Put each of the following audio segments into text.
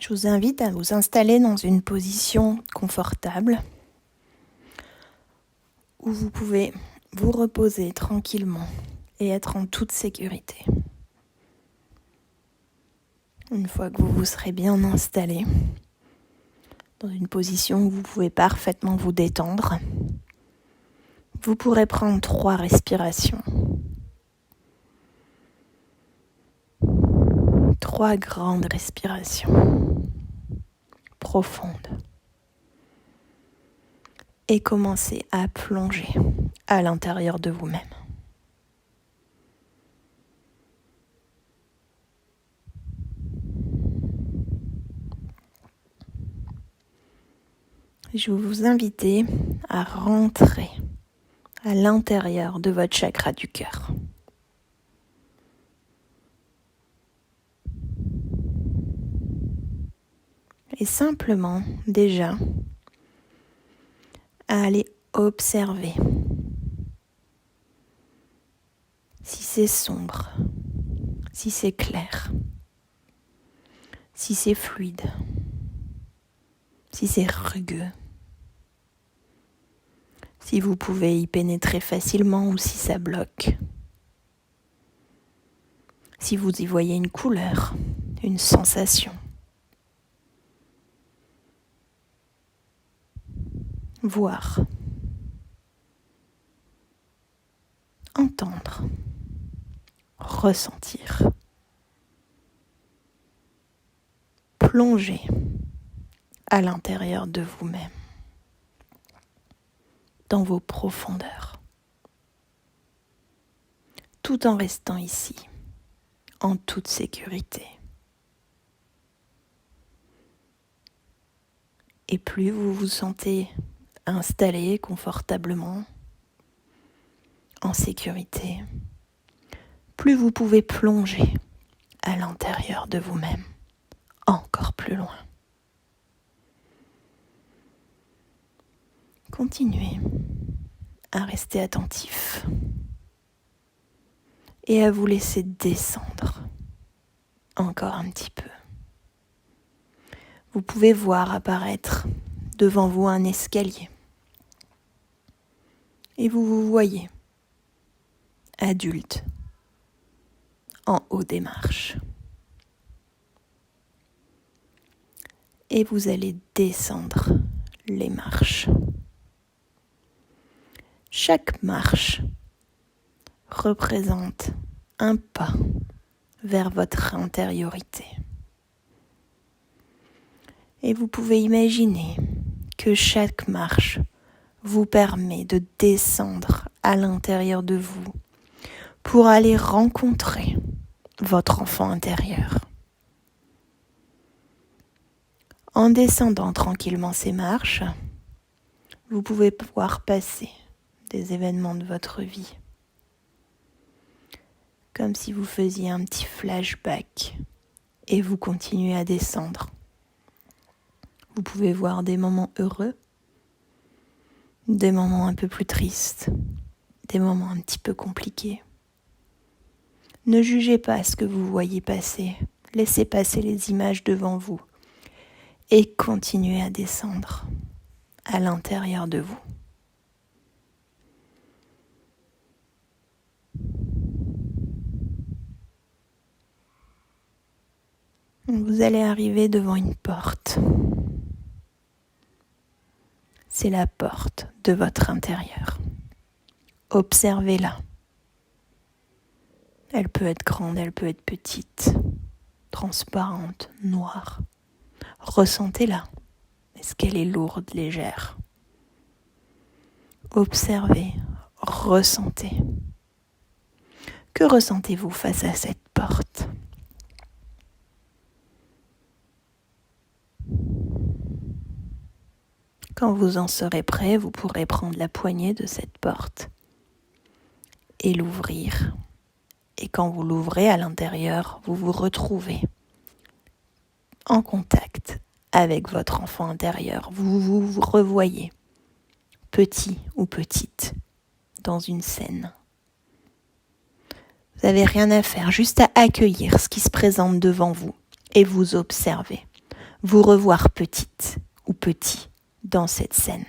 Je vous invite à vous installer dans une position confortable où vous pouvez vous reposer tranquillement et être en toute sécurité. Une fois que vous vous serez bien installé, dans une position où vous pouvez parfaitement vous détendre, vous pourrez prendre 3 respirations. 3 grandes respirations profondes. Et commencez à plonger à l'intérieur de vous-même. Je vais vous inviter à rentrer à l'intérieur de votre chakra du cœur. Et simplement, déjà, à aller observer si c'est sombre, si c'est clair, si c'est fluide, si c'est rugueux, si vous pouvez y pénétrer facilement ou si ça bloque, si vous y voyez une couleur, une sensation. Voir, entendre, ressentir, plonger à l'intérieur de vous-même, dans vos profondeurs, tout en restant ici, en toute sécurité. Et plus vous vous sentez installé confortablement, en sécurité, plus vous pouvez plonger à l'intérieur de vous-même, encore plus loin. Continuez à rester attentif et à vous laisser descendre encore un petit peu. Vous pouvez voir apparaître devant vous un escalier et vous vous voyez adulte en haut des marches. Et vous allez descendre les marches. Chaque marche représente un pas vers votre intériorité. Et vous pouvez imaginer que chaque marche vous permet de descendre à l'intérieur de vous pour aller rencontrer votre enfant intérieur. En descendant tranquillement ces marches, vous pouvez voir passer des événements de votre vie, comme si vous faisiez un petit flashback et vous continuez à descendre. Vous pouvez voir des moments heureux, des moments un peu plus tristes, des moments un petit peu compliqués. Ne jugez pas ce que vous voyez passer, laissez passer les images devant vous et continuez à descendre à l'intérieur de vous. Vous allez arriver devant une porte. C'est la porte de votre intérieur. Observez-la. Elle peut être grande, elle peut être petite, transparente, noire. Ressentez-la. Est-ce qu'elle est lourde, légère? Observez, ressentez. Que ressentez-vous face à cette porte ? Quand vous en serez prêt, vous pourrez prendre la poignée de cette porte et l'ouvrir. Et quand vous l'ouvrez à l'intérieur, vous vous retrouvez en contact avec votre enfant intérieur. Vous vous revoyez, petit ou petite, dans une scène. Vous n'avez rien à faire, juste à accueillir ce qui se présente devant vous et vous observer. vous revoir petite ou petit dans cette scène.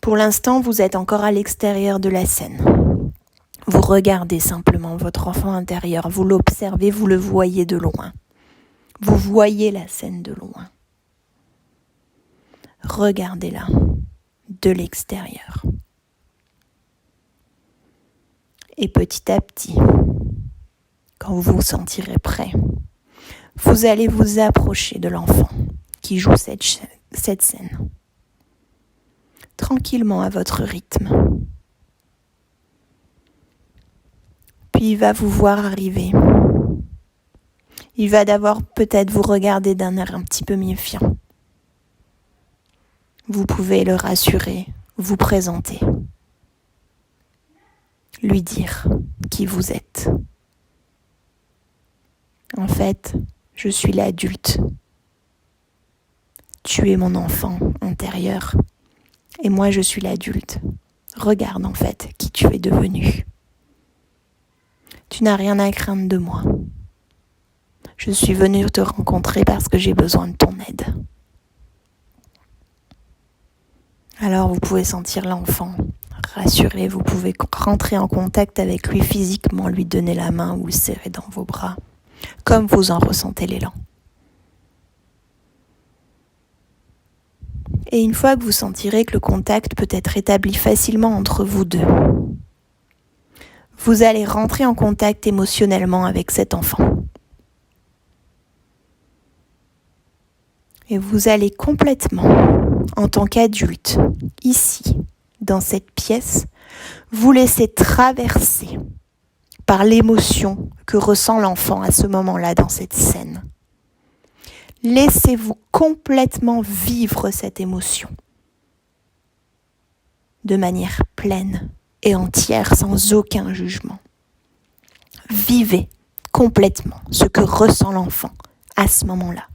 Pour l'instant, vous êtes encore à l'extérieur de la scène. Vous regardez simplement votre enfant intérieur, vous l'observez, vous le voyez de loin. Vous voyez la scène de loin. Regardez-la de l'extérieur. Et petit à petit, quand vous vous sentirez prêt, vous allez vous approcher de l'enfant qui joue cette scène. Tranquillement à votre rythme. Puis il va vous voir arriver. Il va d'abord peut-être vous regarder d'un air un petit peu méfiant. Vous pouvez le rassurer, vous présenter, lui dire qui vous êtes. En fait, je suis l'adulte. Tu es mon enfant intérieur et moi je suis l'adulte. Regarde en fait qui tu es devenu. Tu n'as rien à craindre de moi. Je suis venue te rencontrer parce que j'ai besoin de ton aide. Alors vous pouvez sentir l'enfant rassuré, vous pouvez rentrer en contact avec lui physiquement, lui donner la main ou le serrer dans vos bras, comme vous en ressentez l'élan. Et une fois que vous sentirez que le contact peut être établi facilement entre vous deux, vous allez rentrer en contact émotionnellement avec cet enfant. Et vous allez complètement, en tant qu'adulte, ici, dans cette pièce, vous laisser traverser par l'émotion que ressent l'enfant à ce moment-là dans cette scène. Laissez-vous complètement vivre cette émotion de manière pleine et entière, sans aucun jugement. Vivez complètement ce que ressent l'enfant à ce moment-là,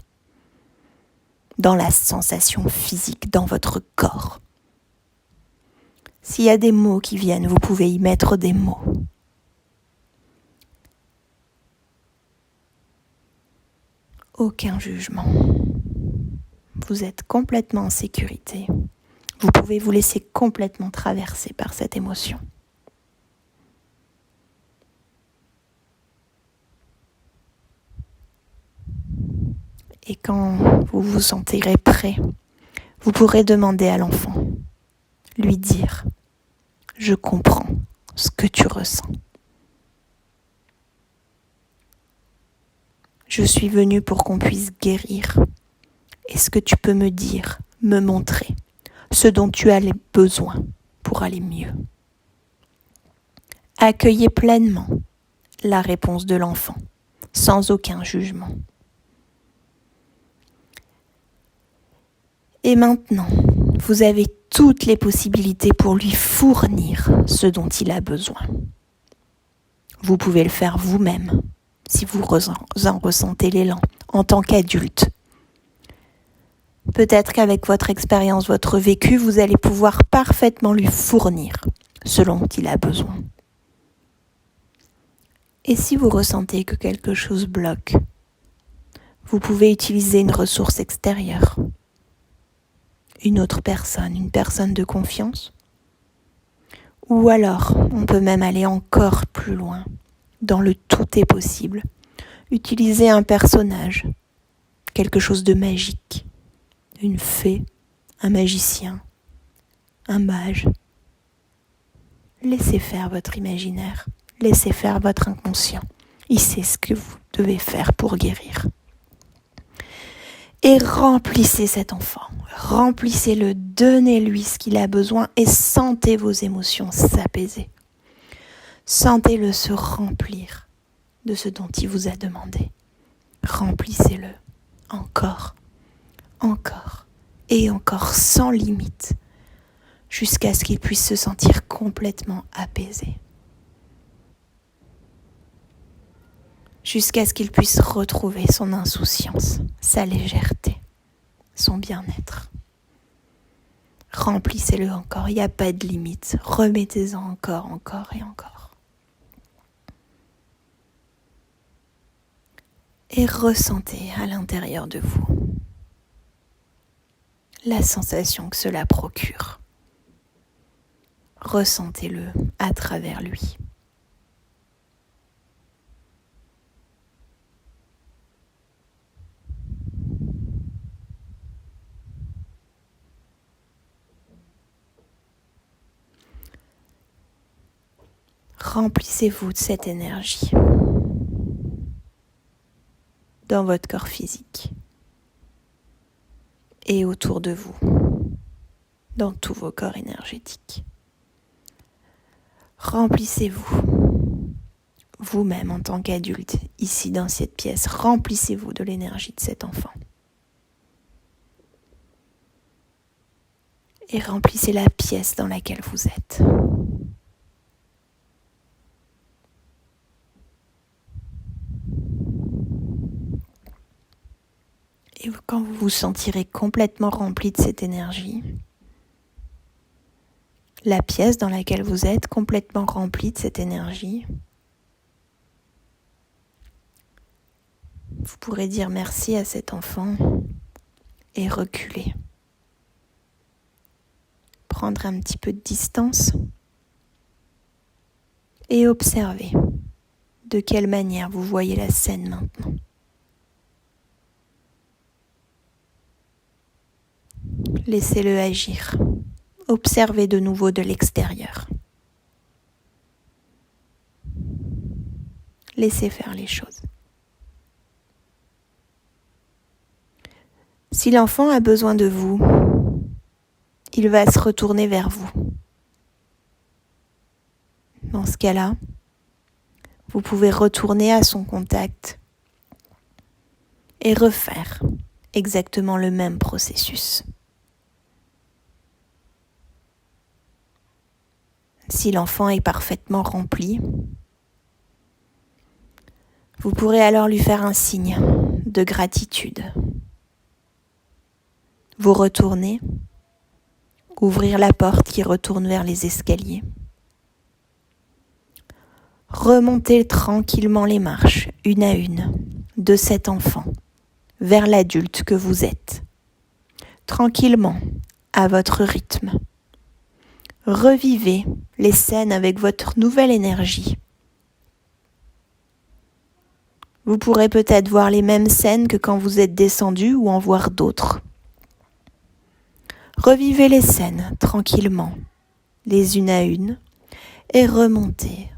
dans la sensation physique, dans votre corps. S'il y a des mots qui viennent, vous pouvez y mettre des mots. Aucun jugement. Vous êtes complètement en sécurité. Vous pouvez vous laisser complètement traverser par cette émotion. Et quand vous vous sentirez prêt, vous pourrez demander à l'enfant, lui dire « Je comprends ce que tu ressens. Je suis venue pour qu'on puisse guérir. Est-ce que tu peux me dire, me montrer ce dont tu as besoin pour aller mieux ?» Accueillez pleinement la réponse de l'enfant, sans aucun jugement. Et maintenant, vous avez toutes les possibilités pour lui fournir ce dont il a besoin. Vous pouvez le faire vous-même, si vous en ressentez l'élan, en tant qu'adulte. Peut-être qu'avec votre expérience, votre vécu, vous allez pouvoir parfaitement lui fournir ce dont il a besoin. Et si vous ressentez que quelque chose bloque, vous pouvez utiliser une ressource extérieure. Une autre personne, une personne de confiance. Ou alors, on peut même aller encore plus loin, dans le tout est possible. Utiliser un personnage, quelque chose de magique, une fée, un magicien, un mage. Laissez faire votre imaginaire, laissez faire votre inconscient. Il sait ce que vous devez faire pour guérir. Et remplissez cet enfant, remplissez-le, donnez-lui ce qu'il a besoin et sentez vos émotions s'apaiser. Sentez-le se remplir de ce dont il vous a demandé. Remplissez-le encore, encore et encore sans limite, jusqu'à ce qu'il puisse se sentir complètement apaisé. Jusqu'à ce qu'il puisse retrouver son insouciance, sa légèreté, son bien-être. Remplissez-le encore, il n'y a pas de limite. Remettez-en encore, encore et encore. et ressentez à l'intérieur de vous la sensation que cela procure. Ressentez-le à travers lui. Remplissez-vous de cette énergie dans votre corps physique et autour de vous, dans tous vos corps énergétiques. Remplissez-vous, vous-même en tant qu'adulte, ici dans cette pièce, remplissez-vous de l'énergie de cet enfant. Et remplissez la pièce dans laquelle vous êtes. Et quand vous vous sentirez complètement rempli de cette énergie, la pièce dans laquelle vous êtes complètement remplie de cette énergie, vous pourrez dire merci à cet enfant et reculer. Prendre un petit peu de distance et observer de quelle manière vous voyez la scène maintenant. Laissez-le agir. Observez de nouveau de l'extérieur. Laissez faire les choses. Si l'enfant a besoin de vous, il va se retourner vers vous. Dans ce cas-là, vous pouvez retourner à son contact et refaire exactement le même processus. Si l'enfant est parfaitement rempli, vous pourrez alors lui faire un signe de gratitude. Vous retournez, ouvrir la porte qui retourne vers les escaliers. Remontez tranquillement les marches, une à une, de cet enfant vers l'adulte que vous êtes. Tranquillement, à votre rythme. Revivez les scènes avec votre nouvelle énergie. Vous pourrez peut-être voir les mêmes scènes que quand vous êtes descendu ou en voir d'autres. Revivez les scènes tranquillement, les unes à une, et remontez,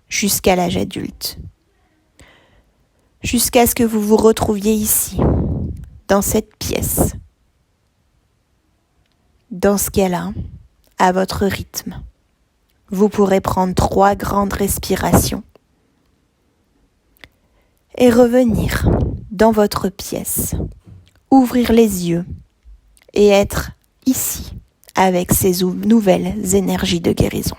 jusqu'à l'âge adulte. Jusqu'à ce que vous vous retrouviez ici, dans cette pièce. Dans ce cas-là, à votre rythme, vous pourrez prendre 3 grandes respirations et revenir dans votre pièce, ouvrir les yeux et être ici avec ces nouvelles énergies de guérison.